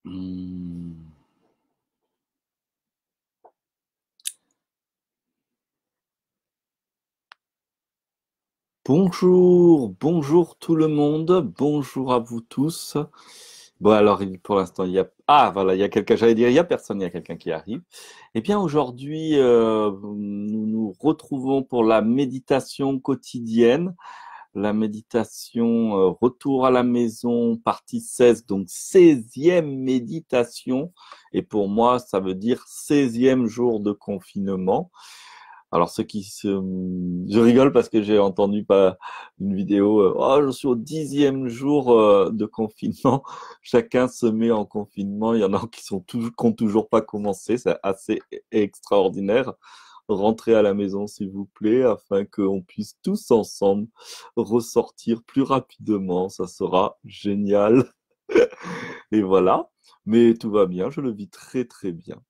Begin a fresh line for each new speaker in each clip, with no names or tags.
Hmm. Bonjour, bonjour tout le monde, bonjour à vous tous. Bon alors pour l'instant il y a voilà il y a quelqu'un, j'allais dire il y a personne, il y a quelqu'un qui arrive. Eh bien aujourd'hui nous nous retrouvons pour la méditation quotidienne, la méditation retour à la maison partie 16, donc 16e méditation, et pour moi ça veut dire 16e jour de confinement. Alors je rigole parce que j'ai entendu pas une vidéo. Oh, je suis au 10e jour de confinement. Chacun se met en confinement. Il y en a qui ont toujours pas commencé. C'est assez extraordinaire. Rentrez à la maison, s'il vous plaît, afin qu'on puisse tous ensemble ressortir plus rapidement. Ça sera génial. Et voilà. Mais tout va bien. Je le vis très très bien.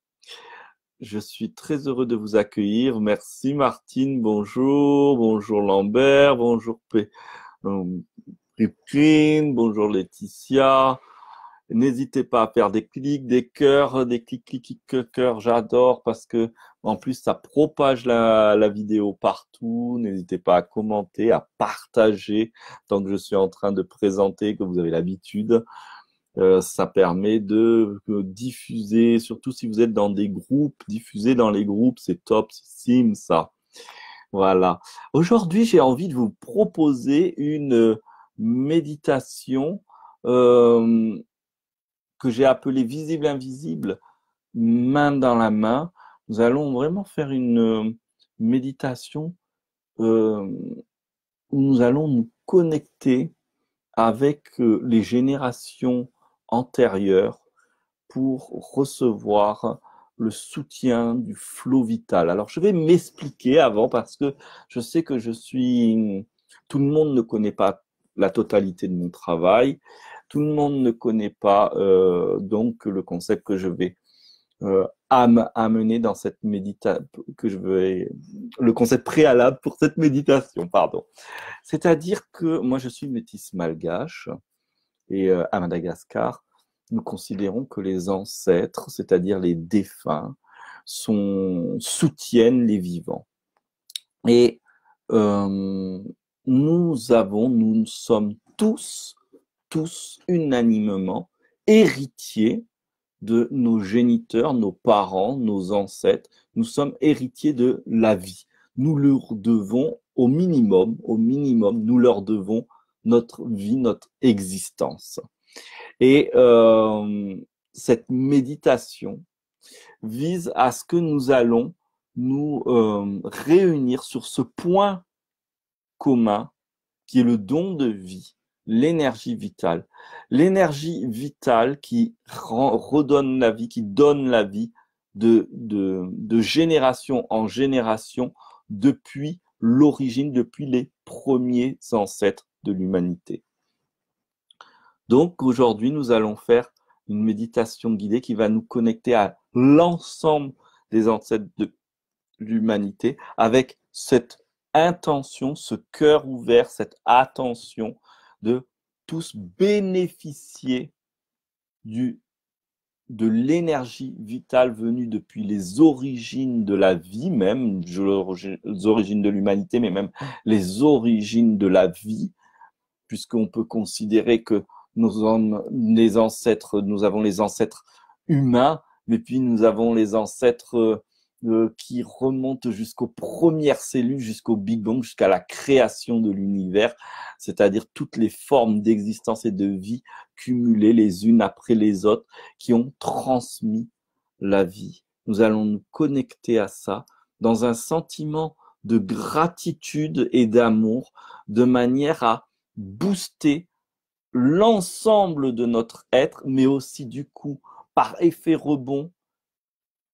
Je suis très heureux de vous accueillir. Merci Martine, bonjour. Bonjour Lambert, bonjour euh, Pripkin, bonjour Laetitia. N'hésitez pas à faire des clics, des cœurs, des clics, clics, clics, cœurs. J'adore parce que en plus ça propage la vidéo partout. N'hésitez pas à commenter, à partager tant que je suis en train de présenter, que vous avez l'habitude. Ça permet de diffuser, surtout si vous êtes dans des groupes, diffuser dans les groupes, c'est top, c'est sim ça. Voilà. Aujourd'hui, j'ai envie de vous proposer une méditation euh, que j'ai appelée visible invisible, main dans la main. Nous allons vraiment faire une méditation euh, où nous allons nous connecter avec les générations antérieures pour recevoir le soutien du flot vital. Alors, je vais m'expliquer avant parce que je sais que tout le monde ne connaît pas la totalité de mon travail. Tout le monde ne connaît pas donc le concept que je vais amener dans cette méditation, le concept préalable pour cette méditation, pardon. C'est-à-dire que moi, je suis métisse malgache et à Madagascar, nous considérons que les ancêtres, c'est-à-dire les défunts, soutiennent les vivants. Et euh, nous sommes tous unanimement héritiers de nos géniteurs, nos parents, nos ancêtres. Nous sommes héritiers de la vie. Nous leur devons au minimum, nous leur devons notre vie, notre existence. Et cette méditation vise à ce que nous allons nous réunir sur ce point commun qui est le don de vie, l'énergie vitale. L'énergie vitale qui redonne la vie, qui donne la vie de génération en génération depuis l'origine, depuis les premiers ancêtres de l'humanité. Donc aujourd'hui, nous allons faire une méditation guidée qui va nous connecter à l'ensemble des ancêtres de l'humanité avec cette intention, ce cœur ouvert, cette attention de tous bénéficier du, de l'énergie vitale venue depuis les origines de la vie même, les origines de l'humanité, mais même les origines de la vie, puisqu'on peut considérer que nous avons les ancêtres humains, mais puis nous avons les ancêtres qui remontent jusqu'aux premières cellules, jusqu'au Big Bang, jusqu'à la création de l'univers, c'est-à-dire toutes les formes d'existence et de vie cumulées les unes après les autres, qui ont transmis la vie. Nous allons nous connecter à ça dans un sentiment de gratitude et d'amour, de manière à booster l'ensemble de notre être, mais aussi du coup, par effet rebond,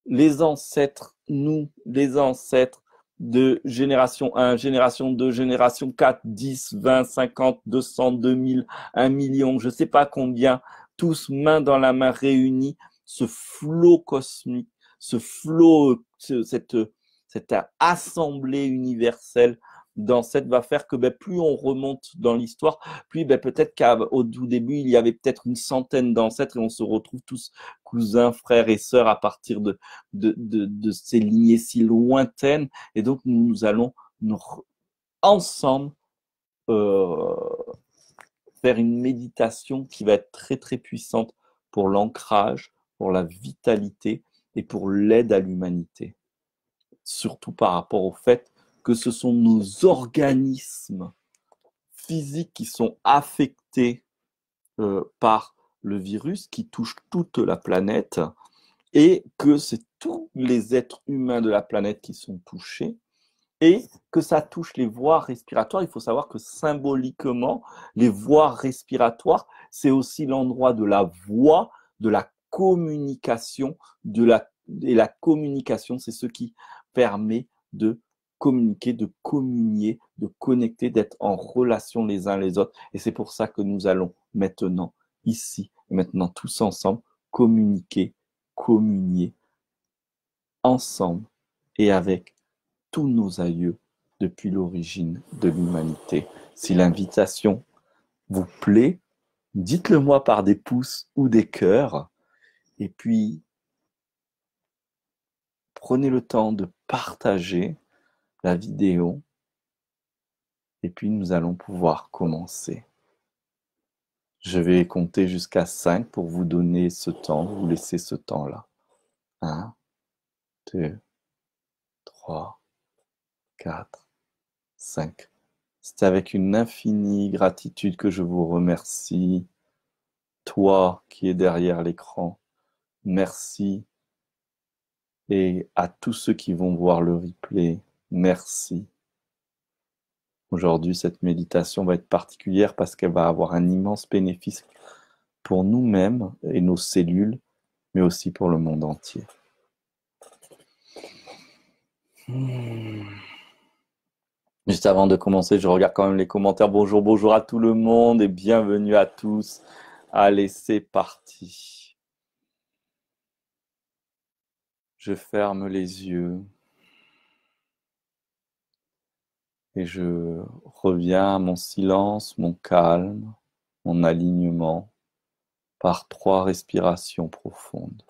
les ancêtres, nous, les ancêtres de génération 1, génération 2, génération 4, 10, 20, 50, 200, 2000, 1 million, je ne sais pas combien, tous main dans la main réunis, ce flot cosmique, ce flot, cette assemblée universelle d'ancêtres va faire que plus on remonte dans l'histoire, plus peut-être qu'au tout début, il y avait peut-être une centaine d'ancêtres et on se retrouve tous cousins, frères et sœurs à partir de ces lignées si lointaines. Et donc, nous allons ensemble euh, faire une méditation qui va être très, très puissante pour l'ancrage, pour la vitalité et pour l'aide à l'humanité. Surtout par rapport au fait que ce sont nos organismes physiques qui sont affectés par le virus qui touche toute la planète et que c'est tous les êtres humains de la planète qui sont touchés et que ça touche les voies respiratoires. Il faut savoir que symboliquement, les voies respiratoires, c'est aussi l'endroit de la voix, de la communication, et la communication, c'est ce qui permet de communiquer, de communier, de connecter, d'être en relation les uns les autres. Et c'est pour ça que nous allons maintenant, ici, et maintenant tous ensemble, communiquer, communier ensemble et avec tous nos aïeux depuis l'origine de l'humanité. Si l'invitation vous plaît, dites-le moi par des pouces ou des cœurs. Et puis, prenez le temps de partager la vidéo. Et puis, nous allons pouvoir commencer. Je vais compter jusqu'à 5 pour vous donner ce temps, vous laisser ce temps-là. 1, 2, 3, 4, 5. C'est avec une infinie gratitude que je vous remercie. Toi qui es derrière l'écran, merci. Et à tous ceux qui vont voir le replay, merci. Aujourd'hui, cette méditation va être particulière parce qu'elle va avoir un immense bénéfice pour nous-mêmes et nos cellules, mais aussi pour le monde entier. Juste avant de commencer, je regarde quand même les commentaires. Bonjour, bonjour à tout le monde et bienvenue à tous. Allez, c'est parti. Je ferme les yeux et je reviens à mon silence, mon calme, mon alignement par 3 respirations profondes.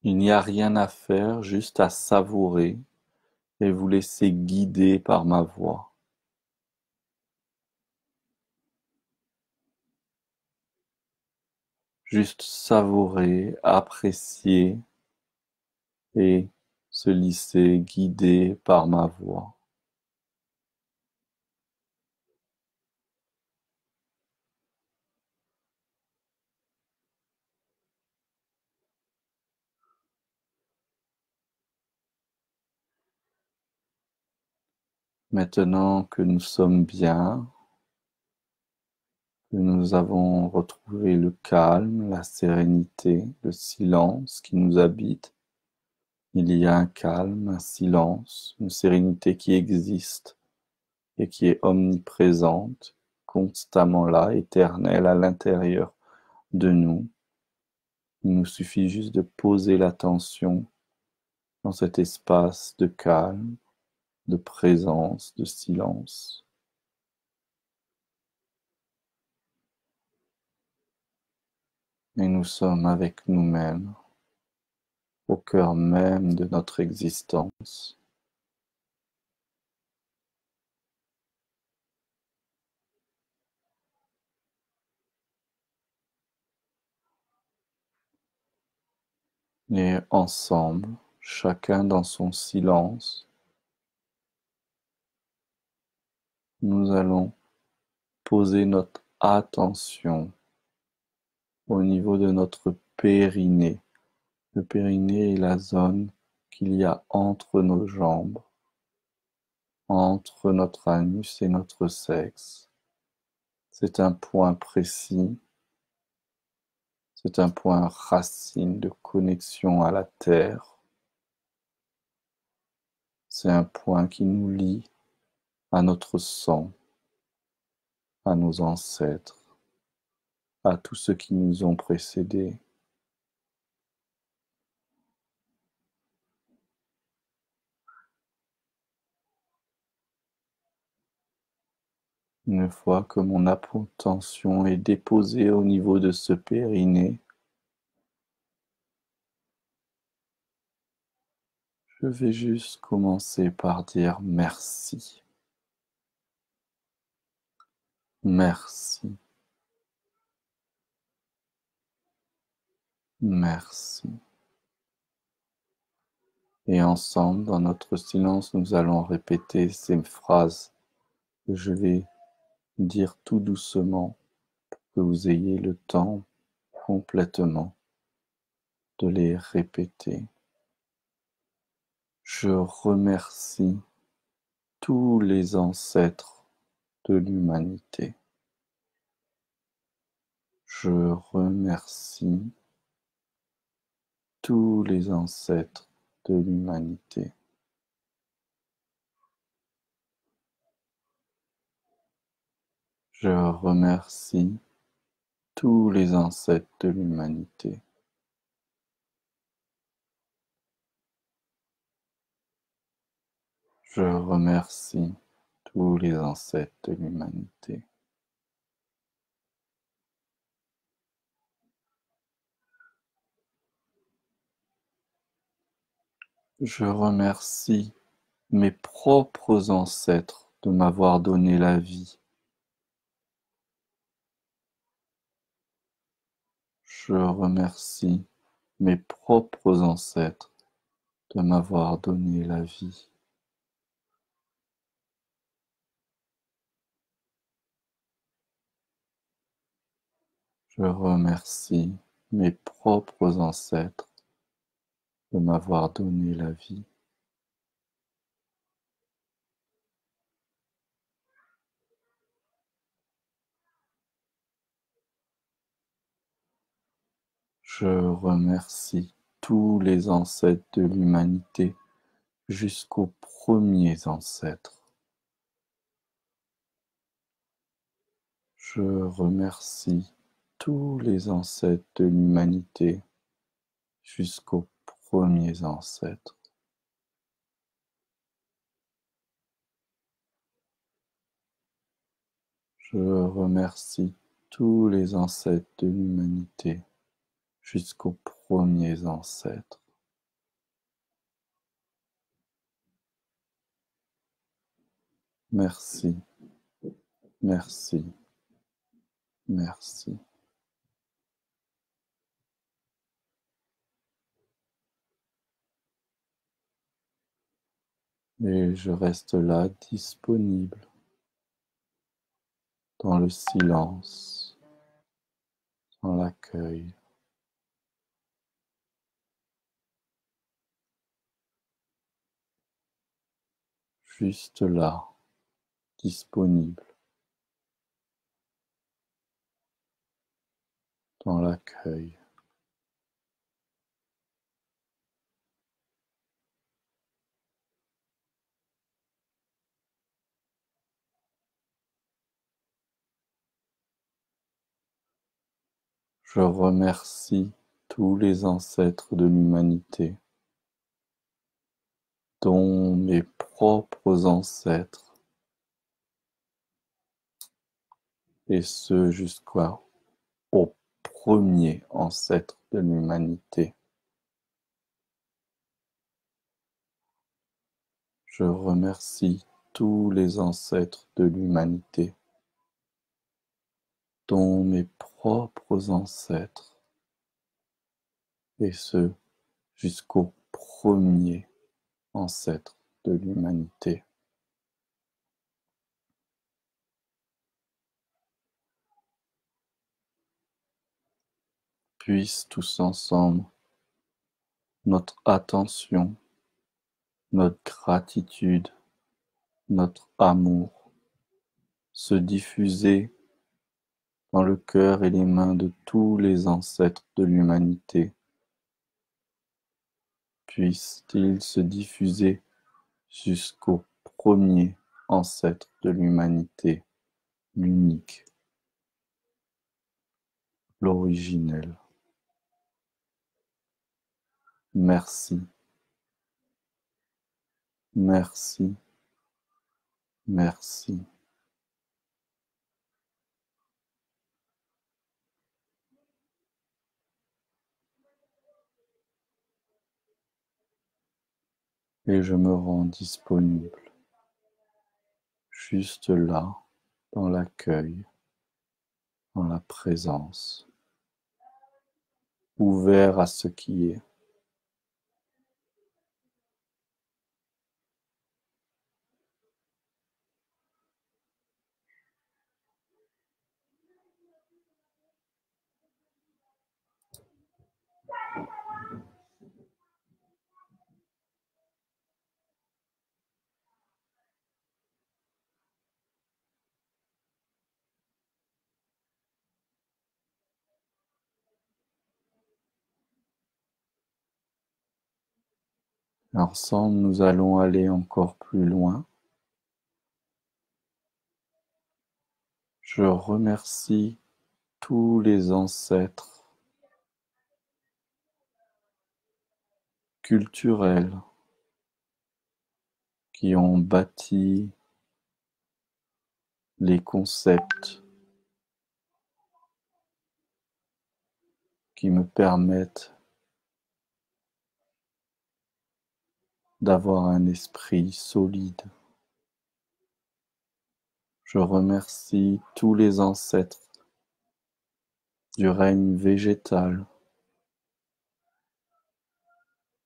Il n'y a rien à faire, juste à savourer et vous laisser guider par ma voix. Juste savourer, apprécier et se laisser guider par ma voix. Maintenant que nous sommes bien, que nous avons retrouvé le calme, la sérénité, le silence qui nous habite, il y a un calme, un silence, une sérénité qui existe et qui est omniprésente, constamment là, éternelle à l'intérieur de nous. Il nous suffit juste de poser l'attention dans cet espace de calme, de présence, de silence. Et nous sommes avec nous-mêmes, au cœur même de notre existence. Et ensemble, chacun dans son silence, nous allons poser notre attention au niveau de notre périnée. Le périnée est la zone qu'il y a entre nos jambes, entre notre anus et notre sexe. C'est un point précis, c'est un point racine de connexion à la terre. C'est un point qui nous lie à notre sang, à nos ancêtres, à tous ceux qui nous ont précédés. Une fois que mon attention est déposée au niveau de ce périnée, je vais juste commencer par dire merci. Merci. Merci. Et ensemble, dans notre silence, nous allons répéter ces phrases que je vais dire tout doucement pour que vous ayez le temps complètement de les répéter. Je remercie tous les ancêtres de l'humanité. Je remercie tous les ancêtres de l'humanité. Je remercie tous les ancêtres de l'humanité. Je remercie tous les ancêtres de l'humanité. Je remercie mes propres ancêtres de m'avoir donné la vie. Je remercie mes propres ancêtres de m'avoir donné la vie. Je remercie mes propres ancêtres de m'avoir donné la vie. Je remercie tous les ancêtres de l'humanité jusqu'aux premiers ancêtres. Je remercie tous les ancêtres de l'humanité jusqu'aux premiers ancêtres. Je remercie tous les ancêtres de l'humanité jusqu'aux premiers ancêtres. Merci, merci, merci. Et je reste là disponible dans le silence, dans l'accueil. Juste là, disponible dans l'accueil. Je remercie tous les ancêtres de l'humanité, dont mes propres ancêtres, et ce jusqu'au premier ancêtre de l'humanité. Je remercie tous les ancêtres de l'humanité, dont mes propres ancêtres, et ce jusqu'au premier ancêtre de l'humanité. puisse tous ensemble notre attention, notre gratitude, notre amour se diffuser dans le cœur et les mains de tous les ancêtres de l'humanité. Puisse-t-il se diffuser jusqu'au premier ancêtre de l'humanité, l'unique, l'originel. Merci, merci, merci. Et je me rends disponible, juste là, dans l'accueil, dans la présence, ouvert à ce qui est. Ensemble, nous allons aller encore plus loin. Je remercie tous les ancêtres culturels qui ont bâti les concepts qui me permettent d'avoir un esprit solide. Je remercie tous les ancêtres du règne végétal.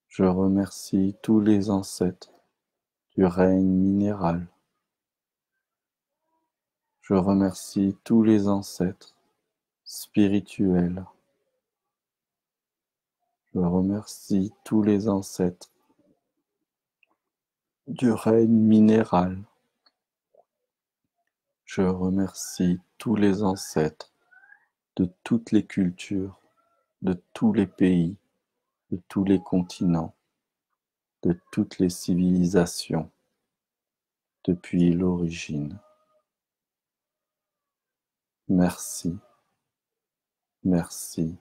Je remercie tous les ancêtres du règne minéral. Je remercie tous les ancêtres spirituels. Je remercie tous les ancêtres du règne minéral. Je remercie tous les ancêtres de toutes les cultures, de tous les pays, de tous les continents, de toutes les civilisations, depuis l'origine. Merci, merci,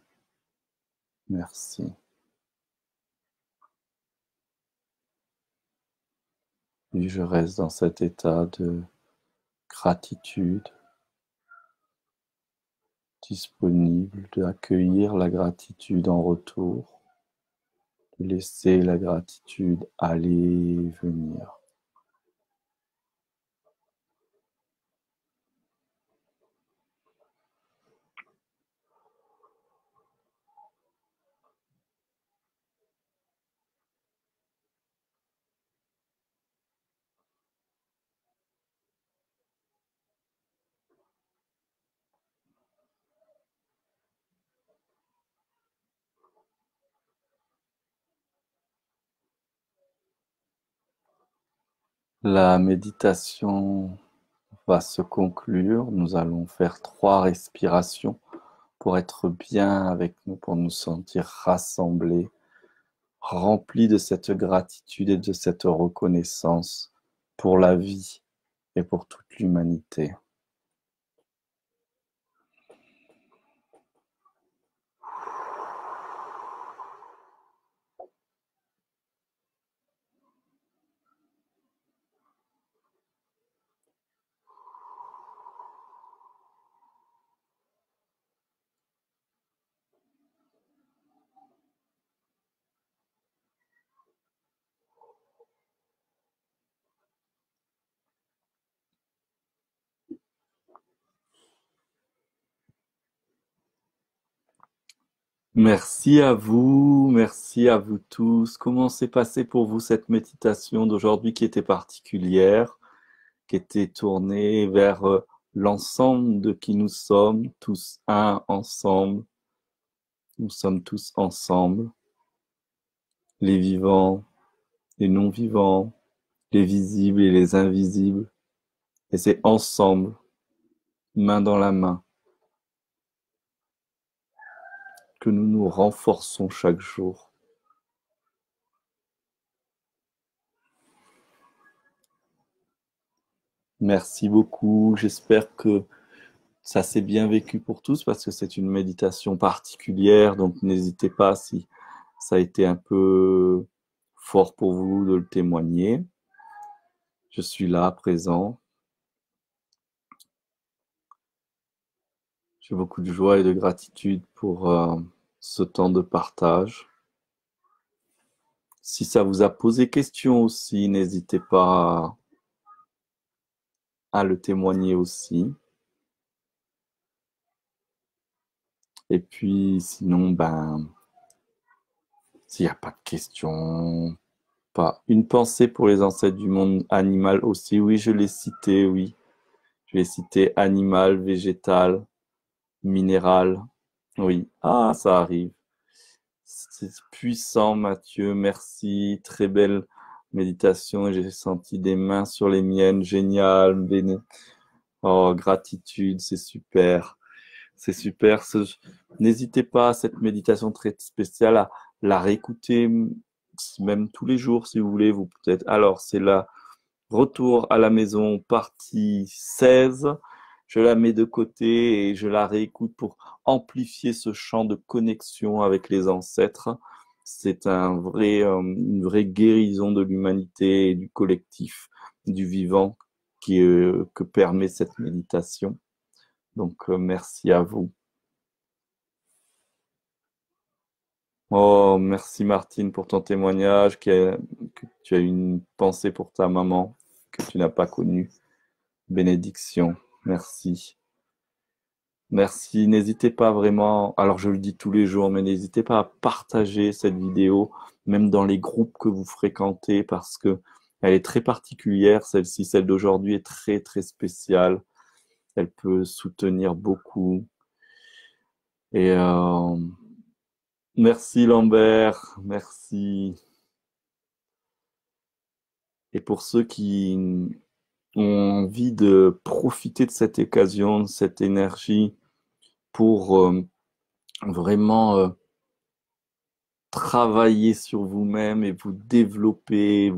merci. Et je reste dans cet état de gratitude, disponible d'accueillir la gratitude en retour, de laisser la gratitude aller et venir. La méditation va se conclure. Nous allons faire 3 respirations pour être bien avec nous, pour nous sentir rassemblés, remplis de cette gratitude et de cette reconnaissance pour la vie et pour toute l'humanité. Merci à vous tous. Comment s'est passée pour vous cette méditation d'aujourd'hui qui était particulière, qui était tournée vers l'ensemble de qui nous sommes, tous un ensemble, Nous sommes tous ensemble, les vivants, les non-vivants, les visibles et les invisibles. Et c'est ensemble, main dans la main, que nous nous renforçons chaque jour. Merci beaucoup. J'espère que ça s'est bien vécu pour tous parce que c'est une méditation particulière. Donc n'hésitez pas si ça a été un peu fort pour vous de le témoigner. Je suis là, présent. J'ai beaucoup de joie et de gratitude pour ce temps de partage. Si ça vous a posé question aussi, n'hésitez pas à le témoigner aussi. Et puis sinon, s'il n'y a pas de questions, pas une pensée pour les ancêtres du monde animal aussi. Oui, je l'ai cité, oui. Je l'ai cité animal, végétal, minéral. Oui. Ah, ça arrive. C'est puissant, Mathieu. Merci. Très belle méditation. J'ai senti des mains sur les miennes. Génial. Oh, gratitude. C'est super. C'est super. N'hésitez pas à cette méditation très spéciale à la réécouter même tous les jours si vous voulez. Vous peut-être. Alors, c'est la retour à la maison, partie 16. Je la mets de côté et je la réécoute pour amplifier ce champ de connexion avec les ancêtres. C'est une vraie guérison de l'humanité et du collectif, du vivant que permet cette méditation. Donc, merci à vous. Oh, merci Martine pour ton témoignage, que tu as une pensée pour ta maman que tu n'as pas connue. Bénédiction. Merci. Merci. N'hésitez pas vraiment, alors je le dis tous les jours, mais n'hésitez pas à partager cette vidéo, même dans les groupes que vous fréquentez, parce que elle est très particulière, celle-ci, celle d'aujourd'hui est très, très spéciale. Elle peut soutenir beaucoup. Et merci Lambert, merci. Et pour ceux qui ont envie de profiter de cette occasion, de cette énergie pour vraiment travailler sur vous-même et vous développer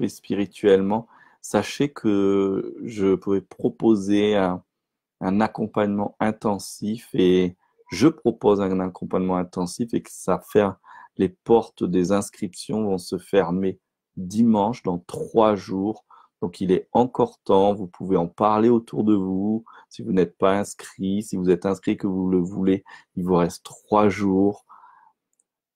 spirituellement, sachez que je peux proposer un accompagnement intensif et je propose un accompagnement intensif et que les portes des inscriptions vont se fermer dimanche dans 3 jours. Donc il est encore temps, vous pouvez en parler autour de vous. Si vous n'êtes pas inscrit, si vous êtes inscrit que vous le voulez, il vous reste 3 jours.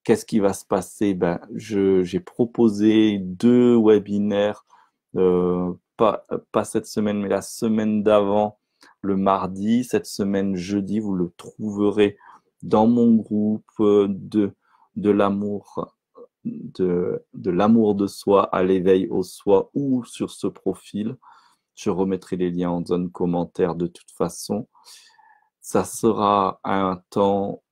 Qu'est-ce qui va se passer? J'ai proposé 2 webinaires, pas cette semaine, mais la semaine d'avant, le mardi. Cette semaine, jeudi, vous le trouverez dans mon groupe de l'amour, de l'amour de soi à l'éveil au soi ou sur ce profil. Je remettrai les liens en zone commentaire de toute façon. Ça sera un temps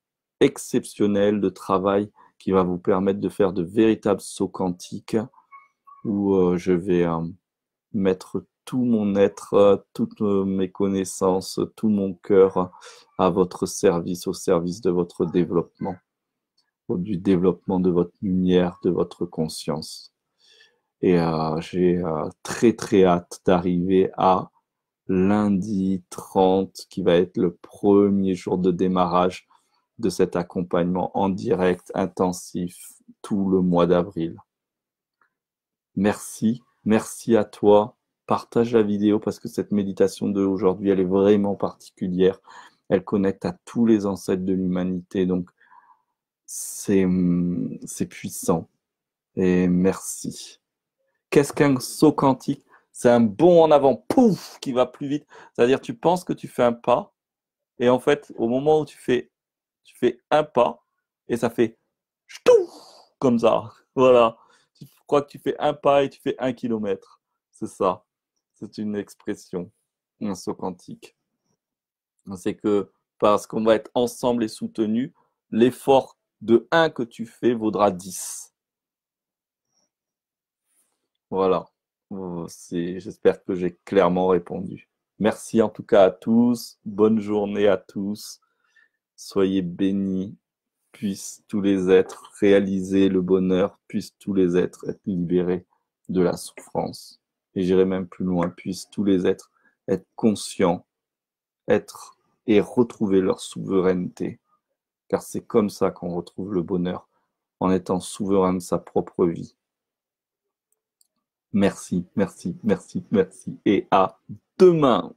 exceptionnel de travail qui va vous permettre de faire de véritables sauts quantiques où je vais mettre tout mon être, toutes mes connaissances, tout mon cœur à votre service, au service de votre développement, du développement de votre lumière, de votre conscience. Et j'ai très très hâte d'arriver à lundi 30, qui va être le premier jour de démarrage de cet accompagnement en direct intensif tout le mois d'avril. Merci, merci à toi. Partage la vidéo parce que cette méditation d'aujourd'hui, elle est vraiment particulière. Elle connecte à tous les ancêtres de l'humanité, donc c'est puissant. Et merci. Qu'est-ce qu'un saut quantique? C'est un bond en avant, pouf, qui va plus vite. C'est-à-dire, tu penses que tu fais un pas, et en fait, au moment où tu fais un pas, et ça fait ch'touf, comme ça. Voilà. Tu crois que tu fais un pas et tu fais 1 kilomètre. C'est ça. C'est une expression, un saut quantique. C'est que parce qu'on va être ensemble et soutenus, l'effort de 1 que tu fais vaudra 10. Voilà. J'espère que j'ai clairement répondu. Merci en tout cas à tous. Bonne journée à tous. Soyez bénis. Puissent tous les êtres réaliser le bonheur. Puissent tous les êtres être libérés de la souffrance. Et j'irai même plus loin. Puissent tous les êtres être conscients, être et retrouver leur souveraineté. Car c'est comme ça qu'on retrouve le bonheur, en étant souverain de sa propre vie. Merci, merci, merci, merci. Et à demain.